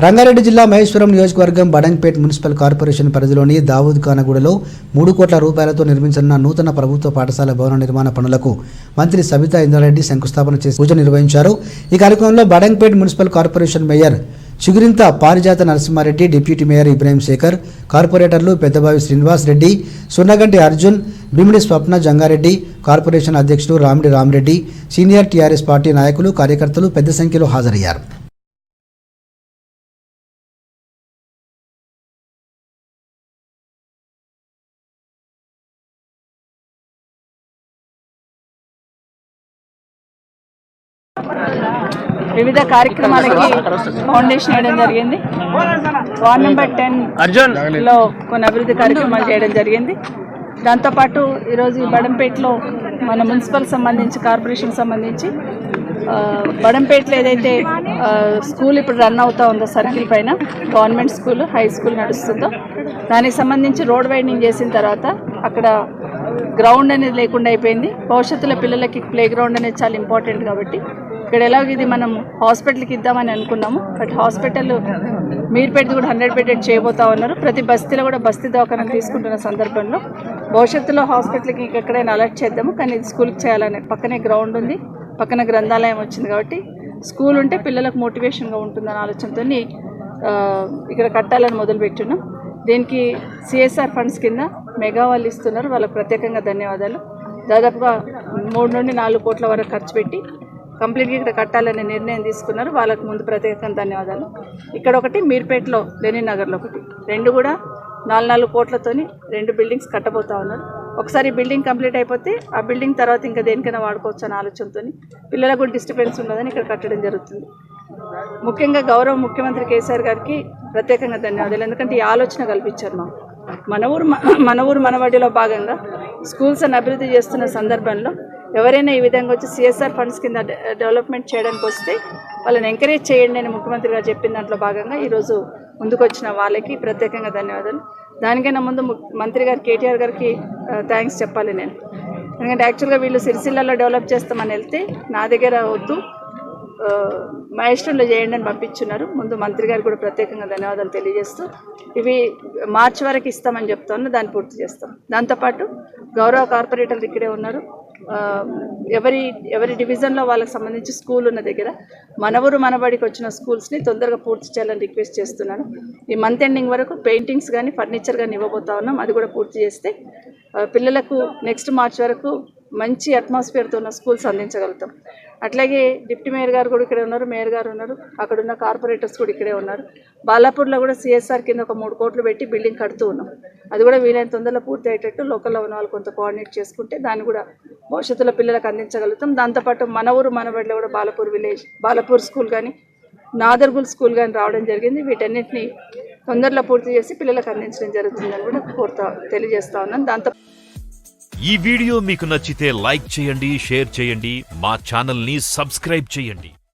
రంగారెడ్డి జిల్లా మహేశ్వరం నియోజకవర్గం Badangpet municipal corporation పరిధిలోని దావూద్ ఖానగూడలో 3 కోట్ల రూపాయలతో నిర్మించనున్న నూతన ప్రభుత్వ పాఠశాల భవన నిర్మాణ పనులకు మంత్రి సబితా ఇంద్రారెడ్డి శంకుస్థాపన చేసి పూజ నిర్వహించారు. ఈ కార్యక్రమంలో Badangpet municipal corporation mayor Chigurintha పారిజాత నరసింహారెడ్డి, డిప్యూటీ మేయర్ ఇబ్రాహిం శేఖర్, కార్పొరేటర్లు పెద్దబావి శ్రీనివాస్ రెడ్డి, సున్నగంటి అర్జున్, భీమిడి స్వప్న జంగారెడ్డి, కార్పొరేషన్ అధ్యక్షుడు Ramidi Ramireddy, senior TRS party నాయకులు, కార్యకర్తలు పెద్ద సంఖ్యలో హాజరయ్యారు. వివిధ కార్యక్రమాలకి ఫౌండేషన్ వేయడం జరిగింది. వార్డ్ నెంబర్ 10లో కొన్ని అభివృద్ధి కార్యక్రమాలు చేయడం జరిగింది. దాంతోపాటు ఈరోజు బడంపేటలో మన మున్సిపల్ సంబంధించి కార్పొరేషన్ సంబంధించి బడంపేటలో ఏదైతే స్కూల్ ఇప్పుడు రన్ అవుతూ ఉందో సర్కిల్ పైన గవర్నమెంట్ స్కూల్, హై స్కూల్ నడుస్తుందో దానికి సంబంధించి రోడ్ వైండింగ్ చేసిన తర్వాత అక్కడ గ్రౌండ్ అనేది లేకుండా అయిపోయింది. భవిష్యత్తులో పిల్లలకి ప్లే గ్రౌండ్ అనేది చాలా ఇంపార్టెంట్ కాబట్టి ఇక్కడ ఎలాగ ఇది మనం హాస్పిటల్కి ఇద్దామని అనుకున్నాము. బట్ హాస్పిటల్ మీర్పేట కూడా 100 బెడెడ్ చేయబోతా ఉన్నారు. ప్రతి బస్తీలో కూడా బస్తీ దవాఖాన తీసుకుంటున్న సందర్భంలో భవిష్యత్తులో హాస్పిటల్కి ఎక్కడైనా అలర్ట్ చేద్దాము. కానీ ఇది స్కూల్కి చేయాలని పక్కనే గ్రౌండ్ ఉంది, పక్కన గ్రంథాలయం వచ్చింది కాబట్టి స్కూల్ ఉంటే పిల్లలకు మోటివేషన్గా ఉంటుందన్న ఆలోచనతో ఇక్కడ కట్టాలని మొదలుపెట్టున్నాం. దీనికి సిఎస్ఆర్ ఫండ్స్ కింద మెగా వాళ్ళు ఇస్తున్నారు. వాళ్ళకి ప్రత్యేకంగా ధన్యవాదాలు. దాదాపుగా 3 నుండి 4 కోట్ల వరకు ఖర్చు పెట్టి కంప్లీట్గా ఇక్కడ కట్టాలనే నిర్ణయం తీసుకున్నారు. వాళ్ళకు ముందు ప్రత్యేకంగా ధన్యవాదాలు. ఇక్కడ ఒకటి, మీర్పేటలో లెనిన్ నగర్లో ఒకటి, 2 కూడా 4 కోట్లతోని 2 బిల్డింగ్స్ కట్టబోతా ఉన్నారు. ఒకసారి బిల్డింగ్ కంప్లీట్ అయిపోతే ఆ బిల్డింగ్ తర్వాత ఇంకా దేనికైనా వాడుకోవచ్చు అనే ఆలోచనతో పిల్లలకు కూడా డిస్టర్బెన్స్ ఉండదని ఇక్కడ కట్టడం జరుగుతుంది. ముఖ్యంగా గౌరవ ముఖ్యమంత్రి కేసీఆర్ గారికి ప్రత్యేకంగా ధన్యవాదాలు. ఎందుకంటే ఈ ఆలోచన కల్పించారు మాకు. మన ఊరు మనబడిలో భాగంగా స్కూల్స్ అని అభివృద్ధి చేస్తున్న సందర్భంలో ఎవరైనా ఈ విధంగా వచ్చి సిఎస్ఆర్ ఫండ్స్ కింద డెవలప్మెంట్ చేయడానికి వస్తే వాళ్ళని ఎంకరేజ్ చేయండి అని ముఖ్యమంత్రి గారు చెప్పిన దాంట్లో భాగంగా ఈరోజు ముందుకు వచ్చిన వాళ్ళకి ప్రత్యేకంగా ధన్యవాదాలు. దానికైనా ముందు మంత్రి గారు కేటీఆర్ గారికి థ్యాంక్స్ చెప్పాలి నేను. ఎందుకంటే యాక్చువల్గా వీళ్ళు సిరిసిల్లలో డెవలప్ చేస్తామని వెళ్తే నా దగ్గర వద్దు మహేశ్వరంలో చేయండి అని పంపించున్నారు. ముందు మంత్రి గారు కూడా ప్రత్యేకంగా ధన్యవాదాలు తెలియజేస్తూ ఇవి మార్చి వరకు ఇస్తామని చెప్తాను, దాన్ని పూర్తి చేస్తాం. దాంతోపాటు గౌరవ కార్పొరేటర్లు ఇక్కడే ఉన్నారు. ఎవరి డివిజన్లో వాళ్ళకి సంబంధించి స్కూల్ ఉన్న దగ్గర మన ఊరు మనబడికి వచ్చిన స్కూల్స్ని తొందరగా పూర్తి చేయాలని రిక్వెస్ట్ చేస్తున్నాను. ఈ మంత్ ఎండింగ్ వరకు పెయింటింగ్స్ కానీ ఫర్నిచర్ కానీ ఇవ్వబోతా ఉన్నాం. అది కూడా పూర్తి చేస్తే పిల్లలకు నెక్స్ట్ మార్చ్ వరకు మంచి అట్మాస్ఫియర్తో ఉన్న స్కూల్స్ అందించగలుగుతాం. అట్లాగే డిప్యూటీ మేయర్ గారు కూడా ఇక్కడే ఉన్నారు, మేయర్ గారు ఉన్నారు, అక్కడ ఉన్న కార్పొరేటర్స్ కూడా ఇక్కడే ఉన్నారు. బాలాపూర్లో కూడా సిఎస్ఆర్ కింద ఒక 3 కోట్లు పెట్టి బిల్డింగ్ కడుతూ ఉన్నాం. అది కూడా వీలైన తొందరలో పూర్తి అయ్యేటట్టు లోకల్లో ఉన్న వాళ్ళు కొంత కోఆర్డినేట్ చేసుకుంటే దాన్ని కూడా భవిష్యత్తులో పిల్లలకు అందించగలుగుతాం. దాంతోపాటు మన ఊరు మనబడిలో కూడా బాలాపూర్ విలేజ్, బాలాపూర్ స్కూల్ కానీ నాదర్గుల్ స్కూల్ కానీ రావడం జరిగింది. వీటన్నిటిని తొందరలో పూర్తి చేసి పిల్లలకు అందించడం జరుగుతుందని కూడా తెలియజేస్తా ఉన్నాను. దాంతో ఈ వీడియో మీకు నచ్చితే లైక్ చేయండి, షేర్ చేయండి, మా ఛానల్ని సబ్స్క్రైబ్ చేయండి.